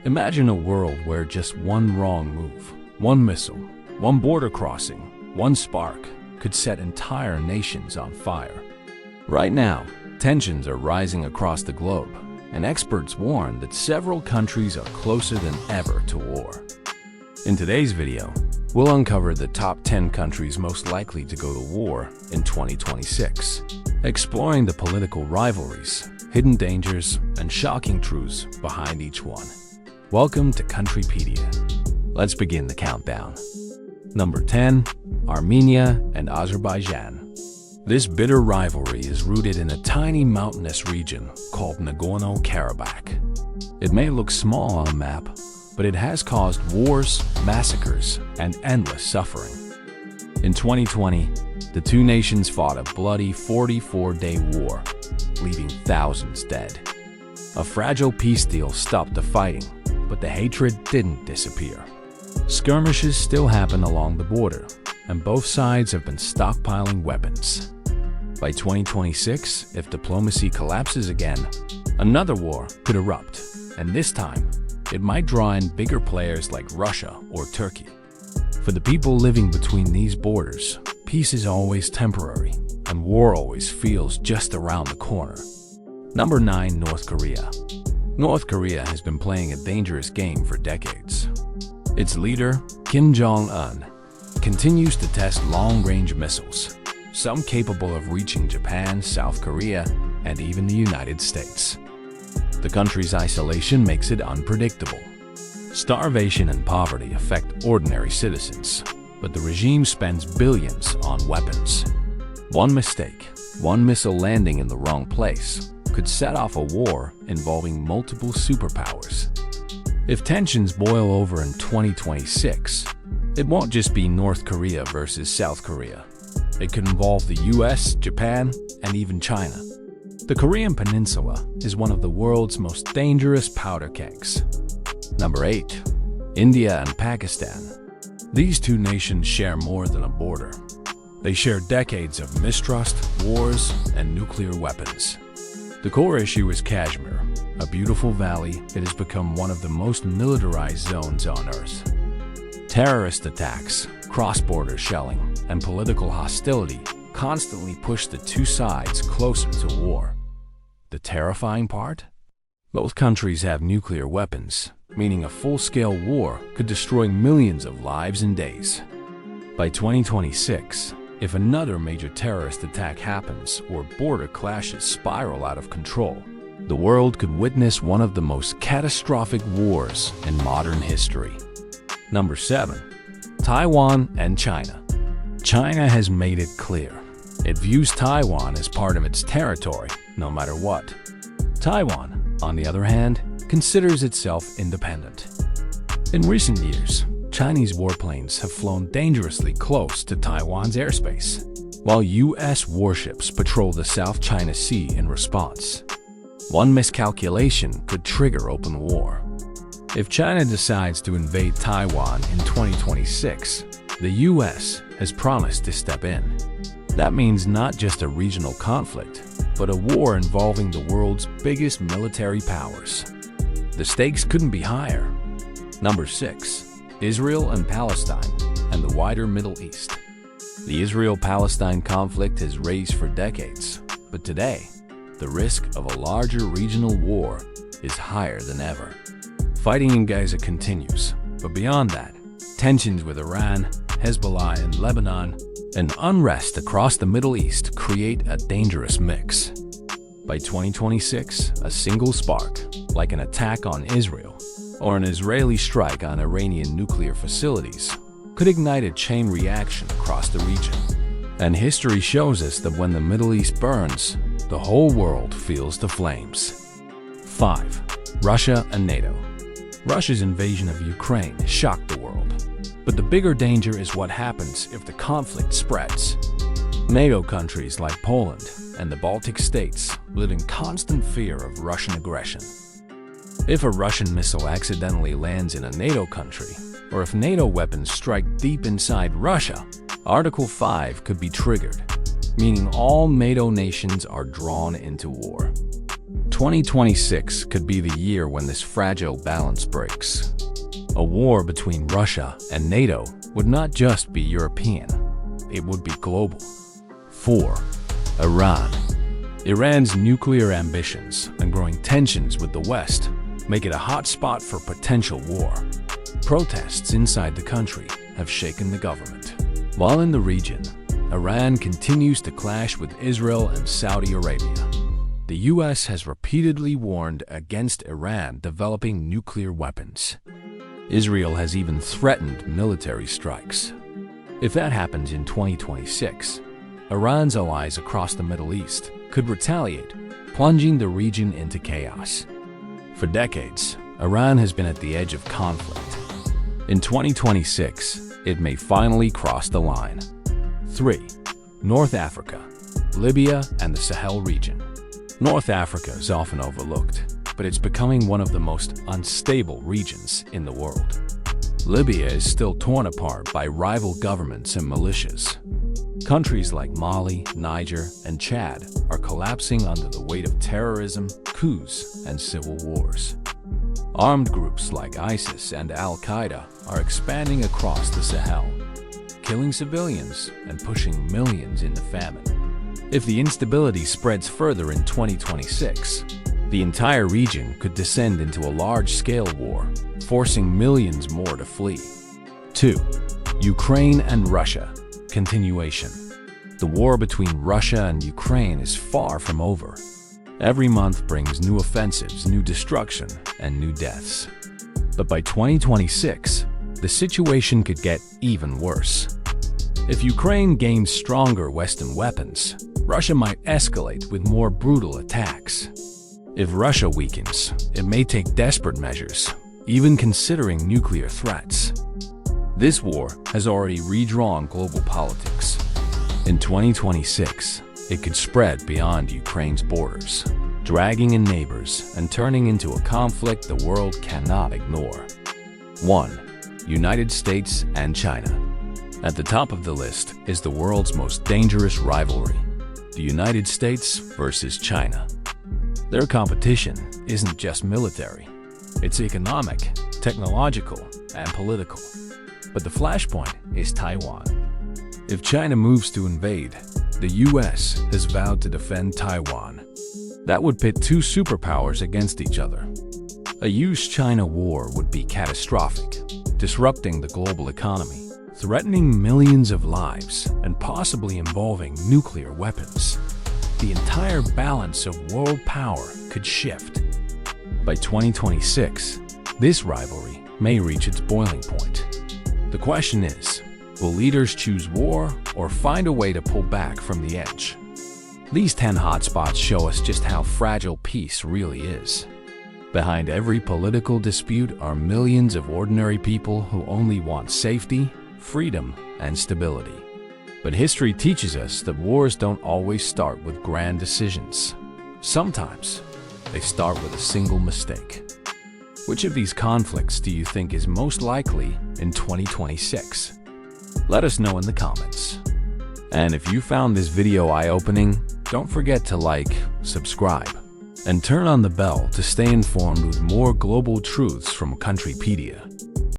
Imagine a world where just one wrong move, one missile, one border crossing, one spark could set entire nations on fire. Right now, tensions are rising across the globe, and experts warn that several countries are closer than ever to war. In today's video, we'll uncover the top 10 countries most likely to go to war in 2026, exploring the political rivalries, hidden dangers, and shocking truths behind each one. Welcome to Country-pedia. Let's begin the countdown. Number 10. Armenia and Azerbaijan. This bitter rivalry is rooted in a tiny mountainous region called Nagorno-Karabakh. It may look small on a map, but it has caused wars, massacres, and endless suffering. In 2020, the two nations fought a bloody 44-day war, leaving thousands dead. A fragile peace deal stopped the fighting, but the hatred didn't disappear. Skirmishes still happen along the border, and both sides have been stockpiling weapons. By 2026, if diplomacy collapses again, another war could erupt, and this time, it might draw in bigger players like Russia or Turkey. For the people living between these borders, peace is always temporary, and war always feels just around the corner. Number 9. North Korea. North Korea has been playing a dangerous game for decades. Its leader, Kim Jong-un, continues to test long-range missiles, some capable of reaching Japan, South Korea, and even the United States. The country's isolation makes it unpredictable. Starvation and poverty affect ordinary citizens, but the regime spends billions on weapons. One mistake, one missile landing in the wrong place, could set off a war involving multiple superpowers. If tensions boil over in 2026, it won't just be North Korea versus South Korea. It could involve the US, Japan, and even China. The Korean Peninsula is one of the world's most dangerous powder kegs. Number 8. India and Pakistan. These two nations share more than a border. They share decades of mistrust, wars, and nuclear weapons. The core issue is Kashmir, a beautiful valley that has become one of the most militarized zones on Earth. Terrorist attacks, cross-border shelling, and political hostility constantly push the two sides closer to war. The terrifying part? Both countries have nuclear weapons, meaning a full-scale war could destroy millions of lives in days. By 2026, if another major terrorist attack happens or border clashes spiral out of control, the world could witness one of the most catastrophic wars in modern history. Number 7. Taiwan and China. China has made it clear. It views Taiwan as part of its territory, no matter what. Taiwan, on the other hand, considers itself independent. In recent years, Chinese warplanes have flown dangerously close to Taiwan's airspace, while US warships patrol the South China Sea in response. One miscalculation could trigger open war. If China decides to invade Taiwan in 2026, the US has promised to step in. That means not just a regional conflict, but a war involving the world's biggest military powers. The stakes couldn't be higher. Number 6. Israel and Palestine and the wider Middle East. The Israel-Palestine conflict has raged for decades, but today, the risk of a larger regional war is higher than ever. Fighting in Gaza continues, but beyond that, tensions with Iran, Hezbollah, and Lebanon, and unrest across the Middle East create a dangerous mix. By 2026, a single spark, like an attack on Israel or an Israeli strike on Iranian nuclear facilities, could ignite a chain reaction across the region. And history shows us that when the Middle East burns, the whole world feels the flames. 5. Russia and NATO. Russia's invasion of Ukraine shocked the world. But the bigger danger is what happens if the conflict spreads. NATO countries like Poland and the Baltic states live in constant fear of Russian aggression. If a Russian missile accidentally lands in a NATO country, or if NATO weapons strike deep inside Russia, Article 5 could be triggered, meaning all NATO nations are drawn into war. 2026 could be the year when this fragile balance breaks. A war between Russia and NATO would not just be European, it would be global. 4. Iran. Iran's nuclear ambitions and growing tensions with the West make it a hot spot for potential war. Protests inside the country have shaken the government. While in the region, Iran continues to clash with Israel and Saudi Arabia. The US has repeatedly warned against Iran developing nuclear weapons. Israel has even threatened military strikes. If that happens in 2026, Iran's allies across the Middle East could retaliate, plunging the region into chaos. For decades, Iran has been at the edge of conflict. In 2026, it may finally cross the line. 3. North Africa, Libya, and the Sahel region. North Africa is often overlooked, but it's becoming one of the most unstable regions in the world. Libya is still torn apart by rival governments and militias. Countries like Mali, Niger, and Chad are collapsing under the weight of terrorism, coups, and civil wars. Armed groups like ISIS and Al-Qaeda are expanding across the Sahel, killing civilians and pushing millions into famine. If the instability spreads further in 2026, the entire region could descend into a large-scale war, forcing millions more to flee. 2. Ukraine and Russia. Continuation. The war between Russia and Ukraine is far from over. Every month brings new offensives, new destruction, and new deaths. But by 2026, the situation could get even worse. If Ukraine gains stronger Western weapons, Russia might escalate with more brutal attacks. If Russia weakens, it may take desperate measures, even considering nuclear threats. This war has already redrawn global politics. In 2026, it could spread beyond Ukraine's borders, dragging in neighbors and turning into a conflict the world cannot ignore. 1. United States and China. At the top of the list is the world's most dangerous rivalry, the United States versus China. Their competition isn't just military, it's economic, technological, and political. But the flashpoint is Taiwan. If China moves to invade, the US has vowed to defend Taiwan. That would pit two superpowers against each other. A US-China war would be catastrophic, disrupting the global economy, threatening millions of lives, and possibly involving nuclear weapons. The entire balance of world power could shift. By 2026, this rivalry may reach its boiling point. The question is, will leaders choose war or find a way to pull back from the edge? These 10 hotspots show us just how fragile peace really is. Behind every political dispute are millions of ordinary people who only want safety, freedom, and stability. But history teaches us that wars don't always start with grand decisions. Sometimes, they start with a single mistake. Which of these conflicts do you think is most likely in 2026? Let us know in the comments. And if you found this video eye-opening, don't forget to like, subscribe, and turn on the bell to stay informed with more global truths from Country-pedia.